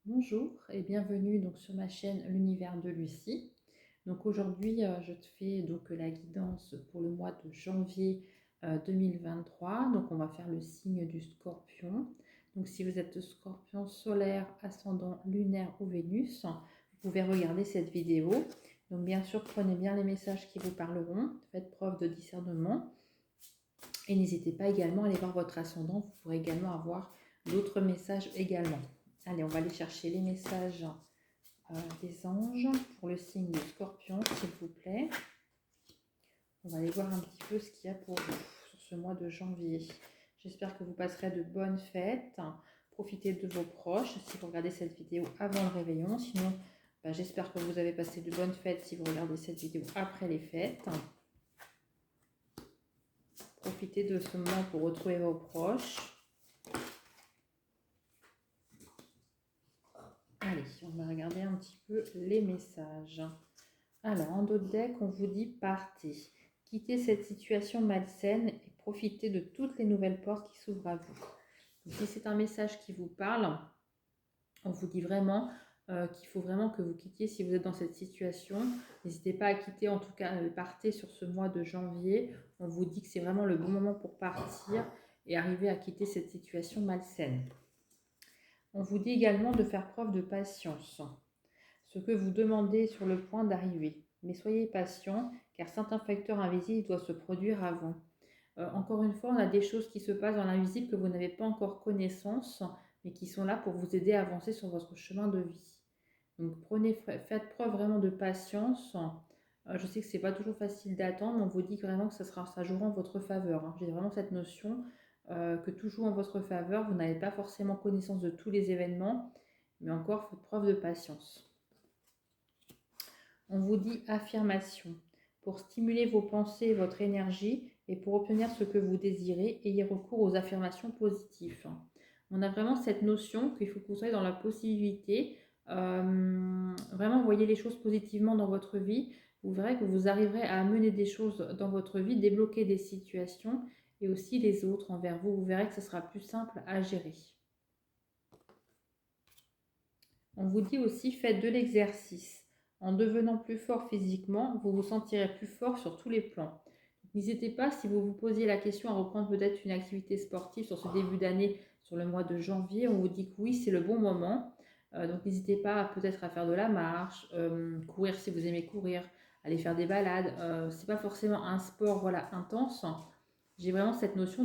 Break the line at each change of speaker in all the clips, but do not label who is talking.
Bonjour et bienvenue donc sur ma chaîne L'Univers de Lucie. Donc aujourd'hui, je te fais donc la guidance pour le mois de janvier 2023. Donc on va faire le signe du Scorpion. Donc si vous êtes Scorpion solaire, ascendant lunaire ou Vénus, vous pouvez regarder cette vidéo. Donc bien sûr, prenez bien les messages qui vous parleront. Faites preuve de discernement. Et n'hésitez pas également à aller voir votre ascendant. Vous pourrez également avoir d'autres messages également. Allez, on va aller chercher les messages des anges pour le signe de Scorpion, s'il vous plaît. On va aller voir un petit peu ce qu'il y a pour vous sur ce mois de janvier. J'espère que vous passerez de bonnes fêtes. Profitez de vos proches si vous regardez cette vidéo avant le réveillon. Sinon, j'espère que vous avez passé de bonnes fêtes si vous regardez cette vidéo après les fêtes. Profitez de ce moment pour retrouver vos proches. Allez, on va regarder un petit peu les messages. Alors, en d'autres deck, on vous dit partez. Quittez cette situation malsaine et profitez de toutes les nouvelles portes qui s'ouvrent à vous. Donc, si c'est un message qui vous parle, on vous dit vraiment qu'il faut vraiment que vous quittiez si vous êtes dans cette situation. N'hésitez pas à quitter, en tout cas, partez sur ce mois de janvier. On vous dit que c'est vraiment le bon moment pour partir et arriver à quitter cette situation malsaine. On vous dit également de faire preuve de patience. Ce que vous demandez est sur le point d'arriver. Mais soyez patient, car certains facteurs invisibles doivent se produire avant. Encore une fois, on a des choses qui se passent dans l'invisible que vous n'avez pas encore connaissance, mais qui sont là pour vous aider à avancer sur votre chemin de vie. Donc faites preuve vraiment de patience. Je sais que ce n'est pas toujours facile d'attendre, mais on vous dit vraiment que ça jouera en votre faveur. J'ai vraiment cette notion que tout joue en votre faveur. Vous n'avez pas forcément connaissance de tous les événements, mais encore faites preuve de patience. On vous dit affirmation. Pour stimuler vos pensées et votre énergie et pour obtenir ce que vous désirez, ayez recours aux affirmations positives. On a vraiment cette notion qu'il faut que vous soyez dans la possibilité. Vraiment, voyez les choses positivement dans votre vie. Vous verrez que vous arriverez à amener des choses dans votre vie, débloquer des situations et aussi les autres envers vous. Vous verrez que ce sera plus simple à gérer. On vous dit aussi faites de l'exercice. En devenant plus fort physiquement, vous vous sentirez plus fort sur tous les plans. N'hésitez pas, si vous vous posiez la question, à reprendre peut-être une activité sportive sur ce début d'année, sur le mois de janvier. On vous dit que oui, c'est le bon moment. Donc n'hésitez pas peut-être à faire de la marche, courir si vous aimez courir, aller faire des balades. C'est pas forcément un sport voilà, intense. J'ai vraiment cette notion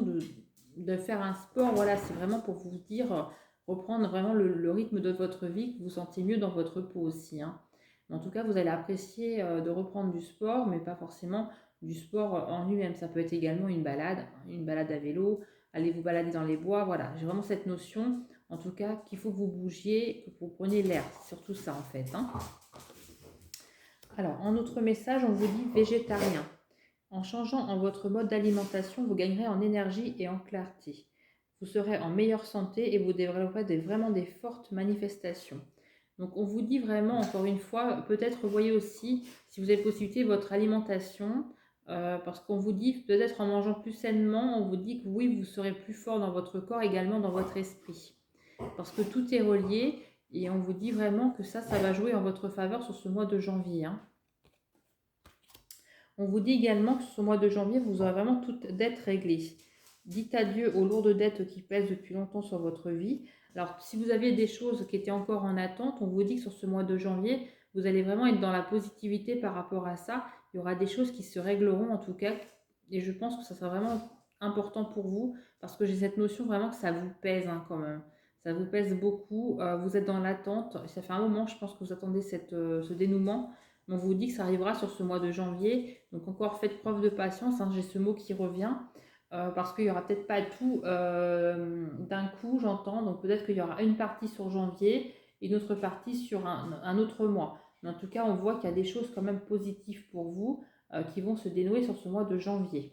de faire un sport. Voilà, c'est vraiment pour vous dire, reprendre vraiment le rythme de votre vie, que vous vous sentez mieux dans votre peau aussi. Mais en tout cas, vous allez apprécier de reprendre du sport, mais pas forcément du sport en lui-même. Ça peut être également une balade à vélo, aller vous balader dans les bois. Voilà, j'ai vraiment cette notion, en tout cas, qu'il faut que vous bougiez, que vous preniez l'air. C'est surtout ça en fait. Alors, en autre message, on vous dit végétarien. En changeant en votre mode d'alimentation, vous gagnerez en énergie et en clarté. Vous serez en meilleure santé et vous développerez vraiment des fortes manifestations. Donc on vous dit vraiment, encore une fois, peut-être voyez aussi, si vous avez possibilité, votre alimentation, parce qu'on vous dit, peut-être en mangeant plus sainement, on vous dit que oui, vous serez plus fort dans votre corps, également dans votre esprit. Parce que tout est relié et on vous dit vraiment que ça va jouer en votre faveur sur ce mois de janvier. On vous dit également que ce mois de janvier, vous aurez vraiment toutes dettes réglées. Dites adieu aux lourdes dettes qui pèsent depuis longtemps sur votre vie. Alors, si vous aviez des choses qui étaient encore en attente, on vous dit que sur ce mois de janvier, vous allez vraiment être dans la positivité par rapport à ça. Il y aura des choses qui se régleront en tout cas. Et je pense que ça sera vraiment important pour vous parce que j'ai cette notion vraiment que ça vous pèse quand même. Ça vous pèse beaucoup. Vous êtes dans l'attente. Ça fait un moment, je pense que vous attendez ce dénouement. On vous dit que ça arrivera sur ce mois de janvier. Donc encore faites preuve de patience. J'ai ce mot qui revient. Parce qu'il n'y aura peut-être pas tout d'un coup, j'entends. Donc peut-être qu'il y aura une partie sur janvier et une autre partie sur un autre mois. Mais en tout cas, on voit qu'il y a des choses quand même positives pour vous qui vont se dénouer sur ce mois de janvier.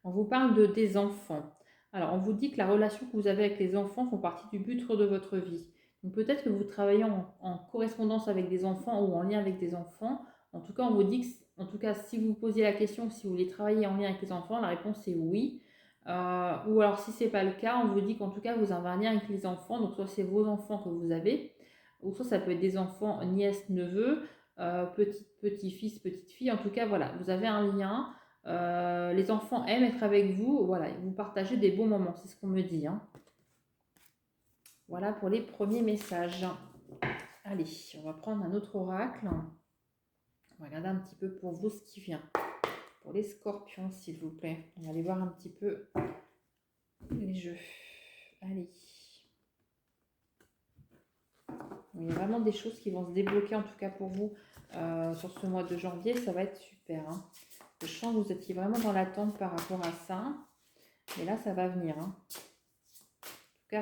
On vous parle des enfants. Alors, on vous dit que la relation que vous avez avec les enfants font partie du but de votre vie. Donc peut-être que vous travaillez en correspondance avec des enfants ou en lien avec des enfants. En tout cas, on vous dit que, en tout cas, si vous posiez la question si vous voulez travailler en lien avec les enfants, la réponse est oui. Ou alors si ce n'est pas le cas, on vous dit qu'en tout cas vous avez un lien avec les enfants, donc soit c'est vos enfants que vous avez, ou soit ça peut être des enfants, nièces, neveux, petit-fils, petite-fille, en tout cas voilà, vous avez un lien, les enfants aiment être avec vous, voilà, vous partagez des bons moments, c'est ce qu'on me dit, hein. Voilà pour les premiers messages. Allez, on va prendre un autre oracle. On va regarder un petit peu pour vous ce qui vient. Pour les scorpions, s'il vous plaît. On va aller voir un petit peu les jeux. Allez. Il y a vraiment des choses qui vont se débloquer, en tout cas pour vous, sur ce mois de janvier. Ça va être super, hein. Je sens que vous étiez vraiment dans l'attente par rapport à ça. Et là, ça va venir, hein. En tout cas,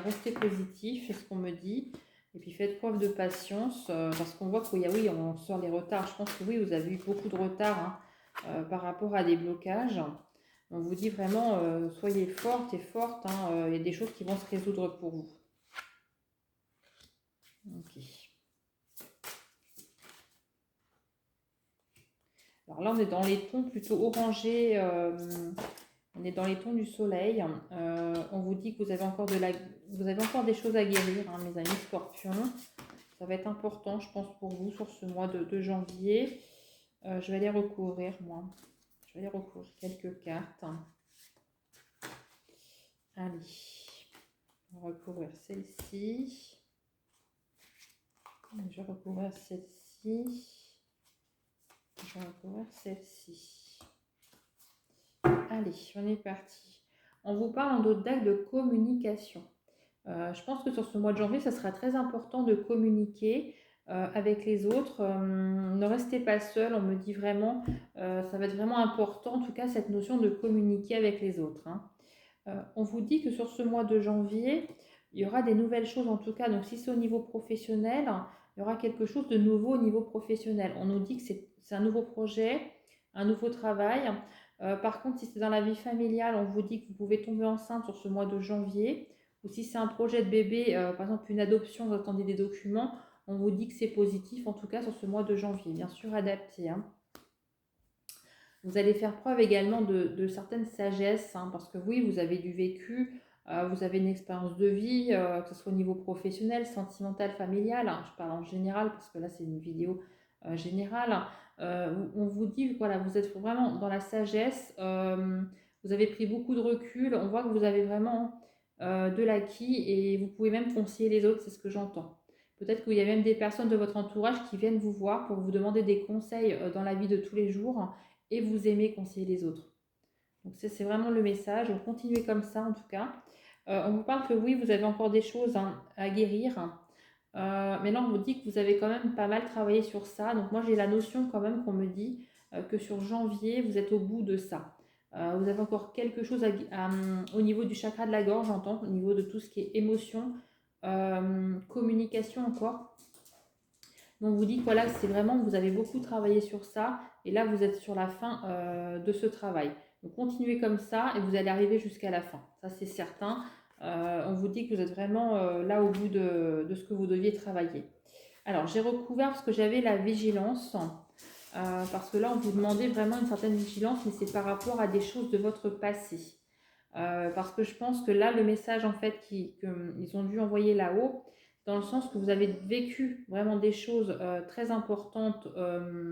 restez positif, c'est ce qu'on me dit. Et puis faites preuve de patience, parce qu'on voit qu'il y a, oui, on sort les retards. Je pense que oui, vous avez eu beaucoup de retard, hein, par rapport à des blocages. On vous dit vraiment, soyez forte et forte, hein, il y a des choses qui vont se résoudre pour vous. Ok. Alors là, on est dans les tons plutôt orangés, on est dans les tons du soleil. On vous dit que vous avez encore des choses à guérir, hein, mes amis scorpions. Ça va être important, je pense, pour vous sur ce mois de janvier. Je vais aller recouvrir, moi. Je vais aller recouvrir quelques cartes. Allez, on va recouvrir celle-ci. Je vais recouvrir celle-ci. Je vais recouvrir celle-ci. Allez, on est parti. On vous parle en d'autres dates de communication. Je pense que sur ce mois de janvier, ça sera très important de communiquer avec les autres. Ne restez pas seul, on me dit vraiment, ça va être vraiment important, en tout cas, cette notion de communiquer avec les autres, hein. On vous dit que sur ce mois de janvier, il y aura des nouvelles choses, en tout cas, donc si c'est au niveau professionnel, il y aura quelque chose de nouveau au niveau professionnel. On nous dit que c'est un nouveau projet, un nouveau travail. Par contre, si c'est dans la vie familiale, on vous dit que vous pouvez tomber enceinte sur ce mois de janvier. Ou si c'est un projet de bébé, par exemple une adoption, vous attendez des documents, on vous dit que c'est positif, en tout cas sur ce mois de janvier, bien sûr adapté, hein. Vous allez faire preuve également de certaines sagesses, hein, parce que oui, vous avez du vécu, vous avez une expérience de vie, que ce soit au niveau professionnel, sentimental, familial, hein, je parle en général, parce que là c'est une vidéo générale. On vous dit, voilà, vous êtes vraiment dans la sagesse, vous avez pris beaucoup de recul, on voit que vous avez vraiment de l'acquis et vous pouvez même conseiller les autres, c'est ce que j'entends. Peut-être qu'il y a même des personnes de votre entourage qui viennent vous voir pour vous demander des conseils dans la vie de tous les jours et vous aimez conseiller les autres. Donc c'est vraiment le message, on continue comme ça en tout cas. On vous parle que oui, vous avez encore des choses, hein, à guérir. Mais là, on vous dit que vous avez quand même pas mal travaillé sur ça. Donc moi, j'ai la notion quand même qu'on me dit que sur janvier, vous êtes au bout de ça. Vous avez encore quelque chose au niveau du chakra de la gorge, j'entends, au niveau de tout ce qui est émotion, communication encore. Donc on vous dit que voilà, c'est vraiment, vous avez beaucoup travaillé sur ça et là vous êtes sur la fin de ce travail. Donc continuez comme ça et vous allez arriver jusqu'à la fin, ça c'est certain. On vous dit que vous êtes vraiment là au bout de ce que vous deviez travailler. Alors j'ai recouvert parce que j'avais la vigilance, parce que là on vous demandait vraiment une certaine vigilance, mais c'est par rapport à des choses de votre passé. Parce que je pense que là le message en fait qu'ils ont dû envoyer là-haut, dans le sens que vous avez vécu vraiment des choses très importantes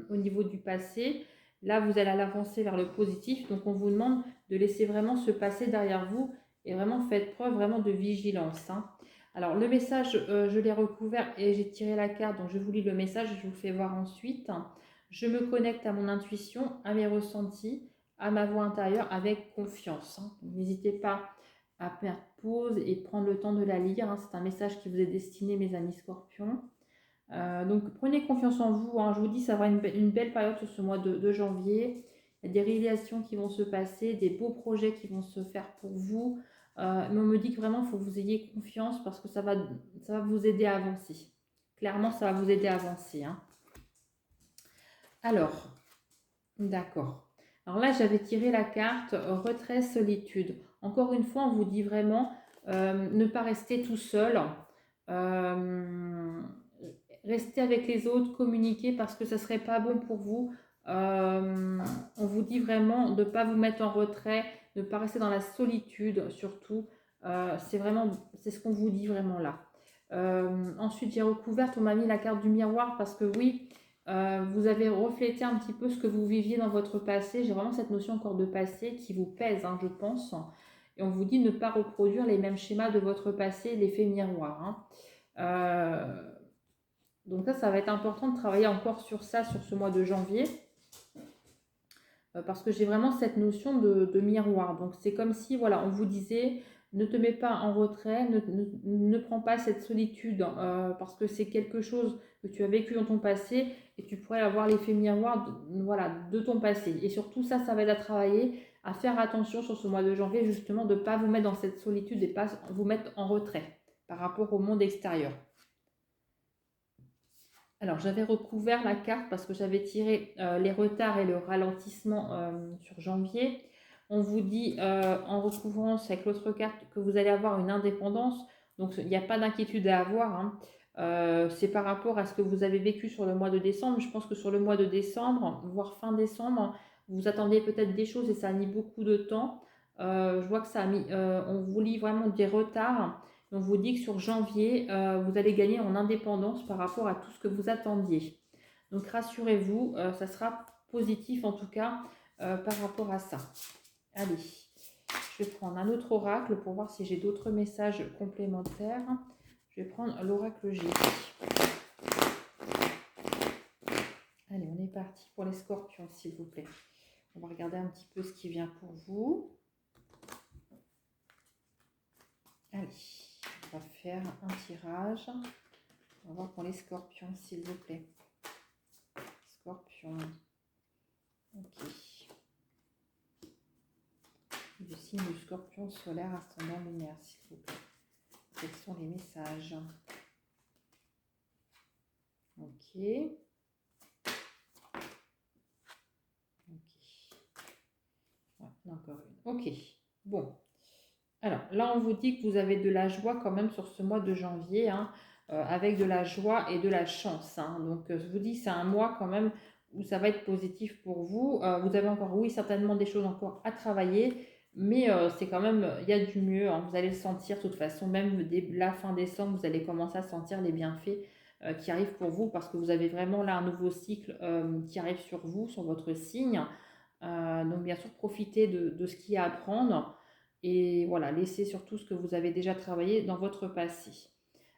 au niveau du passé. Là, vous allez avancer vers le positif. Donc, on vous demande de laisser vraiment ce passé derrière vous et vraiment faites preuve vraiment de vigilance, hein. Alors, le message, je l'ai recouvert et j'ai tiré la carte. Donc, je vous lis le message et je vous fais voir ensuite. Je me connecte à mon intuition, à mes ressentis, à ma voix intérieure avec confiance, hein. N'hésitez pas à faire pause et prendre le temps de la lire, hein. C'est un message qui vous est destiné, mes amis scorpions. Donc prenez confiance en vous, hein. Je vous dis, ça va être une belle période sur ce mois de janvier. Il y a des réalisations qui vont se passer, des beaux projets qui vont se faire pour vous. Mais on me dit que vraiment, il faut que vous ayez confiance parce que ça va vous aider à avancer. Clairement, ça va vous aider à avancer, hein. Alors, d'accord. Alors là, j'avais tiré la carte retrait, solitude. Encore une fois, on vous dit vraiment ne pas rester tout seul. Rester avec les autres, communiquer parce que ça ne serait pas bon pour vous. On vous dit vraiment de ne pas vous mettre en retrait, ne pas rester dans la solitude surtout. C'est ce qu'on vous dit vraiment là. Ensuite, j'ai recouverte, on m'a mis la carte du miroir parce que oui, vous avez reflété un petit peu ce que vous viviez dans votre passé. J'ai vraiment cette notion encore de passé qui vous pèse, hein, je pense. Et on vous dit ne pas reproduire les mêmes schémas de votre passé, l'effet miroir. Hein. Donc ça va être important de travailler encore sur ça, sur ce mois de janvier. Parce que j'ai vraiment cette notion de miroir. Donc c'est comme si, voilà, on vous disait, ne te mets pas en retrait, ne prends pas cette solitude, parce que c'est quelque chose que tu as vécu dans ton passé et tu pourrais avoir l'effet miroir voilà, de ton passé. Et surtout ça va être à travailler, à faire attention sur ce mois de janvier, justement, de ne pas vous mettre dans cette solitude et pas vous mettre en retrait par rapport au monde extérieur. Alors, j'avais recouvert la carte parce que j'avais tiré les retards et le ralentissement sur janvier. On vous dit en recouvrant avec l'autre carte que vous allez avoir une indépendance. Donc, il n'y a pas d'inquiétude à avoir. Hein. C'est par rapport à ce que vous avez vécu sur le mois de décembre. Je pense que sur le mois de décembre, voire fin décembre, vous attendiez peut-être des choses et ça a mis beaucoup de temps. Je vois que ça a mis, on vous lit vraiment des retards. On vous dit que sur janvier, vous allez gagner en indépendance par rapport à tout ce que vous attendiez. Donc rassurez-vous, ça sera positif en tout cas par rapport à ça. Allez, je vais prendre un autre oracle pour voir si j'ai d'autres messages complémentaires. Je vais prendre l'oracle G. Allez, on est parti pour les scorpions, s'il vous plaît. On va regarder un petit peu ce qui vient pour vous. Allez. On va faire un tirage. On va voir pour les scorpions, s'il vous plaît. Scorpion. Ok. Du signe du scorpion solaire ascendant lunaire, s'il vous plaît. Quels sont les messages? Ok. Ouais, encore une. Ok. Bon. Alors, là, on vous dit que vous avez de la joie quand même sur ce mois de janvier, hein, avec de la joie et de la chance. Hein. Donc, je vous dis, c'est un mois quand même où ça va être positif pour vous. Vous avez encore, oui, certainement des choses encore à travailler, mais c'est quand même, il y a du mieux. Hein. Vous allez le sentir de toute façon, même dès la fin décembre, vous allez commencer à sentir les bienfaits qui arrivent pour vous parce que vous avez vraiment là un nouveau cycle qui arrive sur vous, sur votre signe. Donc, bien sûr, profitez de ce qu'il y a à prendre. Et voilà, laissez surtout ce que vous avez déjà travaillé dans votre passé.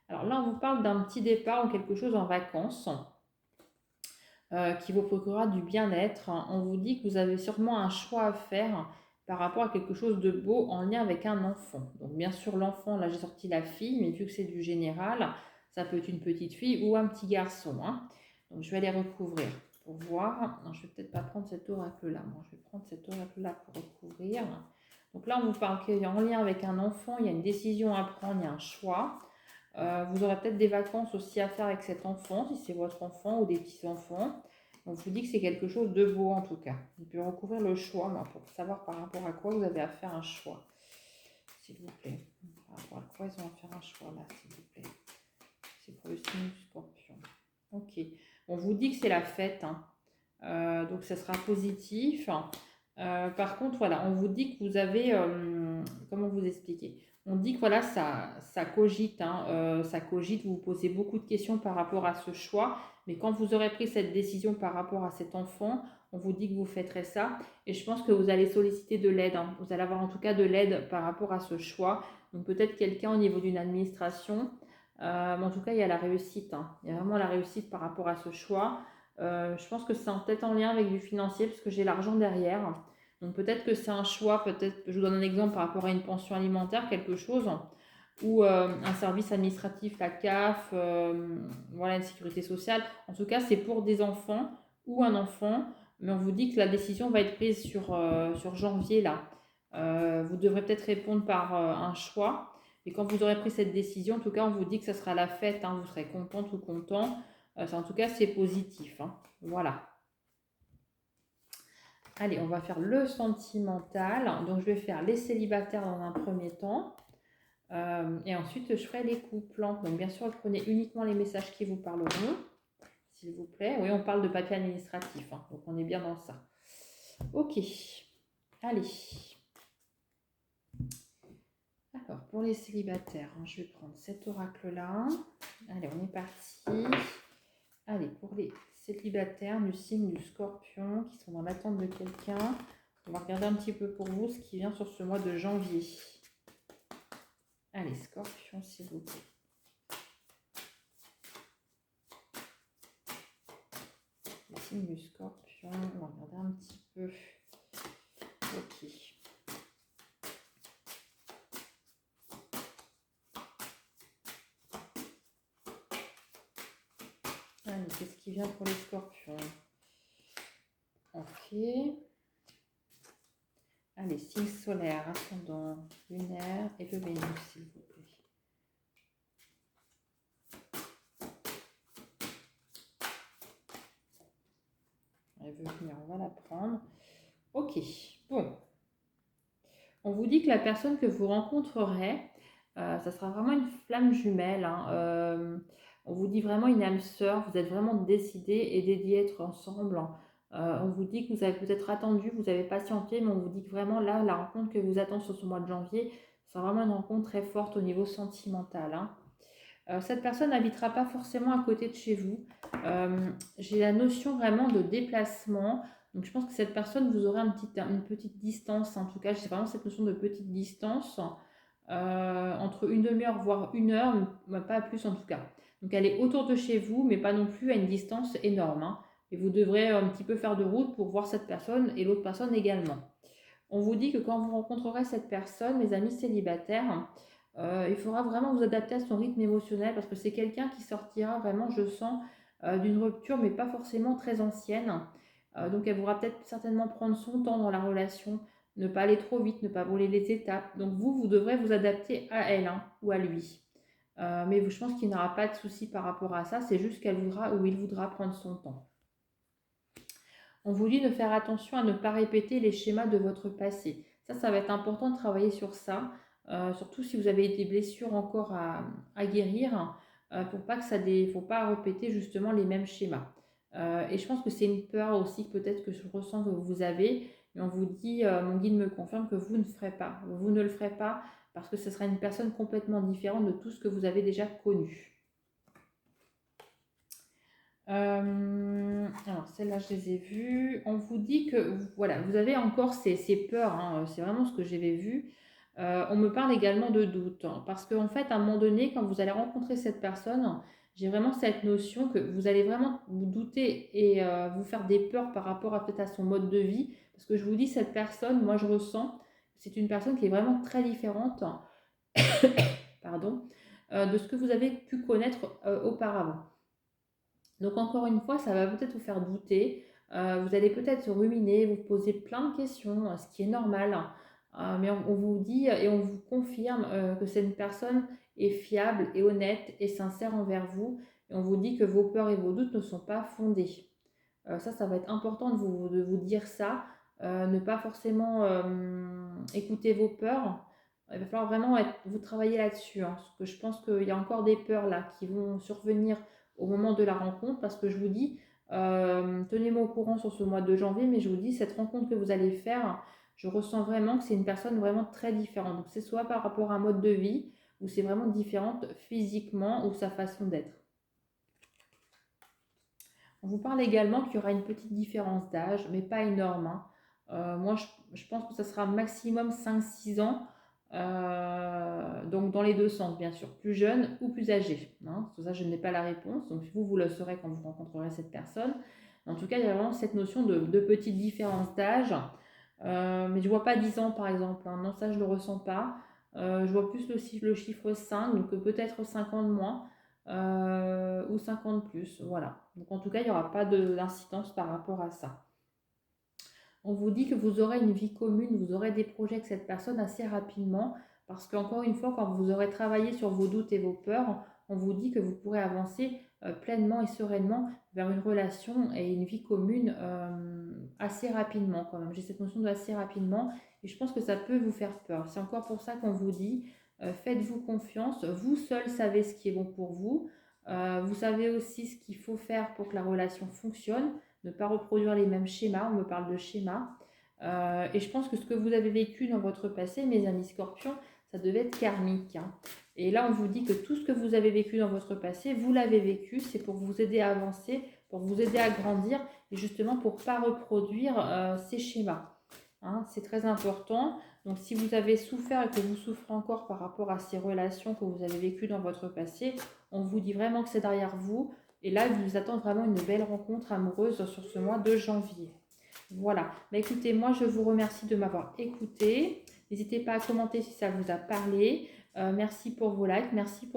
Alors là, on vous parle d'un petit départ ou quelque chose en vacances qui vous procurera du bien-être. On vous dit que vous avez sûrement un choix à faire par rapport à quelque chose de beau en lien avec un enfant. Donc bien sûr, l'enfant, là j'ai sorti la fille, mais vu que c'est du général, ça peut être une petite fille ou un petit garçon. Hein. Donc je vais les recouvrir pour voir. Non, je vais peut-être pas prendre cet oracle-là. Moi, je vais prendre cet oracle-là pour recouvrir. Donc là, on vous parle qu'il y a en lien avec un enfant, il y a une décision à prendre, il y a un choix. Vous aurez peut-être des vacances aussi à faire avec cet enfant, si c'est votre enfant ou des petits-enfants. On vous dit que c'est quelque chose de beau en tout cas. Vous pouvez recouvrir le choix moi, pour savoir par rapport à quoi vous avez à faire un choix. S'il vous plaît. Par rapport à quoi ils ont à faire un choix là, s'il vous plaît. C'est pour le signe du scorpion. Ok. On vous dit que c'est la fête. Hein. Donc ça sera positif. Par contre, voilà, on vous dit que vous avez, comment vous expliquer? On dit que voilà, ça cogite, hein, ça cogite, vous vous posez beaucoup de questions par rapport à ce choix, mais quand vous aurez pris cette décision par rapport à cet enfant, on vous dit que vous fêterez ça, et je pense que vous allez solliciter de l'aide, hein. Vous allez avoir en tout cas de l'aide par rapport à ce choix, donc peut-être quelqu'un au niveau d'une administration, mais en tout cas il y a la réussite, hein. Il y a vraiment la réussite par rapport à ce choix. Je pense que c'est peut-être en lien avec du financier parce que j'ai l'argent derrière. Donc peut-être que c'est un choix, peut-être, je vous donne un exemple par rapport à une pension alimentaire, quelque chose, ou un service administratif, la CAF, voilà, une sécurité sociale. En tout cas, c'est pour des enfants ou un enfant, mais on vous dit que la décision va être prise sur janvier là. Vous devrez peut-être répondre par un choix. Et quand vous aurez pris cette décision, en tout cas, on vous dit que ça sera la fête, hein, vous serez contente ou content. En tout cas, c'est positif. Hein. Voilà. Allez, on va faire le sentimental. Donc, je vais faire les célibataires dans un premier temps. Et ensuite, je ferai les couples. Donc, bien sûr, prenez uniquement les messages qui vous parleront, s'il vous plaît. Oui, on parle de papier administratif. Hein, donc, on est bien dans ça. Ok. Allez. Alors, pour les célibataires, je vais prendre cet oracle-là. Allez, on est parti. Allez, pour les célibataires du signe du Scorpion qui sont dans l'attente de quelqu'un, on va regarder un petit peu pour vous ce qui vient sur ce mois de janvier. Allez, Scorpion, s'il vous plaît. Le signe du Scorpion, on va regarder un petit peu. Ok. Allez, qu'est-ce qui vient pour les Scorpions? Ok. Allez, signe solaire, ascendant lunaire et le Vénus, s'il vous plaît. Elle veut venir, on va la prendre. Ok, bon. On vous dit que la personne que vous rencontrerez, ça sera vraiment une flamme jumelle. On vous dit vraiment une âme sœur. Vous êtes vraiment décidés et dédiés à être ensemble. On vous dit que vous avez peut-être attendu, vous avez patienté, mais on vous dit que vraiment là, la rencontre que vous attend sur ce mois de janvier, c'est vraiment une rencontre très forte au niveau sentimental. Cette personne n'habitera pas forcément à côté de chez vous. J'ai la notion vraiment de déplacement. Donc je pense que cette personne, vous aurez une petite distance. En tout cas, j'ai vraiment cette notion de petite distance entre une demi-heure, voire 1 heure, mais pas plus en tout cas. Donc elle est autour de chez vous, mais pas non plus à une distance énorme. Et vous devrez un petit peu faire de route pour voir cette personne et l'autre personne également. On vous dit que quand vous rencontrerez cette personne, mes amis célibataires, il faudra vraiment vous adapter à son rythme émotionnel parce que c'est quelqu'un qui sortira vraiment, je sens, d'une rupture, mais pas forcément très ancienne. Donc elle voudra peut-être certainement prendre son temps dans la relation, ne pas aller trop vite, ne pas brûler les étapes. Donc vous devrez vous adapter à elle ou à lui. Mais je pense qu'il n'y aura pas de souci par rapport à ça, c'est juste qu'elle voudra ou il voudra prendre son temps. On vous dit de faire attention à ne pas répéter les schémas de votre passé. Ça va être important de travailler sur ça, surtout si vous avez des blessures encore à guérir, pour pas que faut pas répéter justement les mêmes schémas. Et je pense que c'est une peur aussi peut-être que je ressens que vous avez, mais on vous dit, mon guide me confirme que vous ne le ferez pas parce que ce sera une personne complètement différente de tout ce que vous avez déjà connu. Alors, celles-là, je les ai vues. On vous dit que voilà, vous avez encore ces peurs, c'est vraiment ce que j'avais vu. On me parle également de doute, parce qu'en fait, à un moment donné, quand vous allez rencontrer cette personne, j'ai vraiment cette notion que vous allez vraiment vous douter et vous faire des peurs par rapport à peut-être à son mode de vie. Parce que je vous dis, cette personne, moi, je ressens, c'est une personne qui est vraiment très différente, pardon, de ce que vous avez pu connaître auparavant. Donc encore une fois, ça va peut-être vous faire douter. Vous allez peut-être ruminer, vous poser plein de questions, ce qui est normal. Mais on vous dit et on vous confirme que cette personne est fiable et honnête et sincère envers vous. Et on vous dit que vos peurs et vos doutes ne sont pas fondés. Ça va être important de vous dire ça. Ne pas forcément écouter vos peurs. Il va falloir vraiment vous travailler là-dessus. Parce que je pense qu'il y a encore des peurs là qui vont survenir au moment de la rencontre. Parce que je vous dis, tenez-moi au courant sur ce mois de janvier, mais je vous dis, cette rencontre que vous allez faire, je ressens vraiment que c'est une personne vraiment très différente. Donc c'est soit par rapport à un mode de vie, ou c'est vraiment différente physiquement ou sa façon d'être. On vous parle également qu'il y aura une petite différence d'âge, mais pas énorme. Moi, je pense que ça sera maximum 5-6 ans. Donc dans les deux sens, bien sûr, plus jeune ou plus âgé. Ça, je n'ai pas la réponse. Donc vous le saurez quand vous rencontrerez cette personne. En tout cas, il y a vraiment cette notion de petite différence d'âge. Mais je ne vois pas 10 ans, par exemple. Non, ça, je ne le ressens pas. Je vois plus le chiffre 5, donc peut-être 5 ans de moins. Ou 50 plus, voilà. Donc en tout cas, il n'y aura pas d'incidence par rapport à ça. On vous dit que vous aurez une vie commune, vous aurez des projets avec cette personne assez rapidement, parce qu'encore une fois, quand vous aurez travaillé sur vos doutes et vos peurs, on vous dit que vous pourrez avancer pleinement et sereinement vers une relation et une vie commune assez rapidement quand même. J'ai cette notion de assez rapidement et je pense que ça peut vous faire peur. C'est encore pour ça qu'on vous dit faites-vous confiance, vous seul savez ce qui est bon pour vous. Vous savez aussi ce qu'il faut faire pour que la relation fonctionne, ne pas reproduire les mêmes schémas, on me parle de schémas. Et je pense que ce que vous avez vécu dans votre passé, mes amis scorpions, ça devait être karmique, hein. Et là, on vous dit que tout ce que vous avez vécu dans votre passé, vous l'avez vécu, c'est pour vous aider à avancer, pour vous aider à grandir et justement pour ne pas reproduire ces schémas. Hein, c'est très important. Donc, si vous avez souffert et que vous souffrez encore par rapport à ces relations que vous avez vécues dans votre passé, on vous dit vraiment que c'est derrière vous. Et là, il vous attend vraiment une belle rencontre amoureuse sur ce mois de janvier. Voilà. Bah, écoutez, moi, je vous remercie de m'avoir écouté. N'hésitez pas à commenter si ça vous a parlé. Merci pour vos likes. Merci pour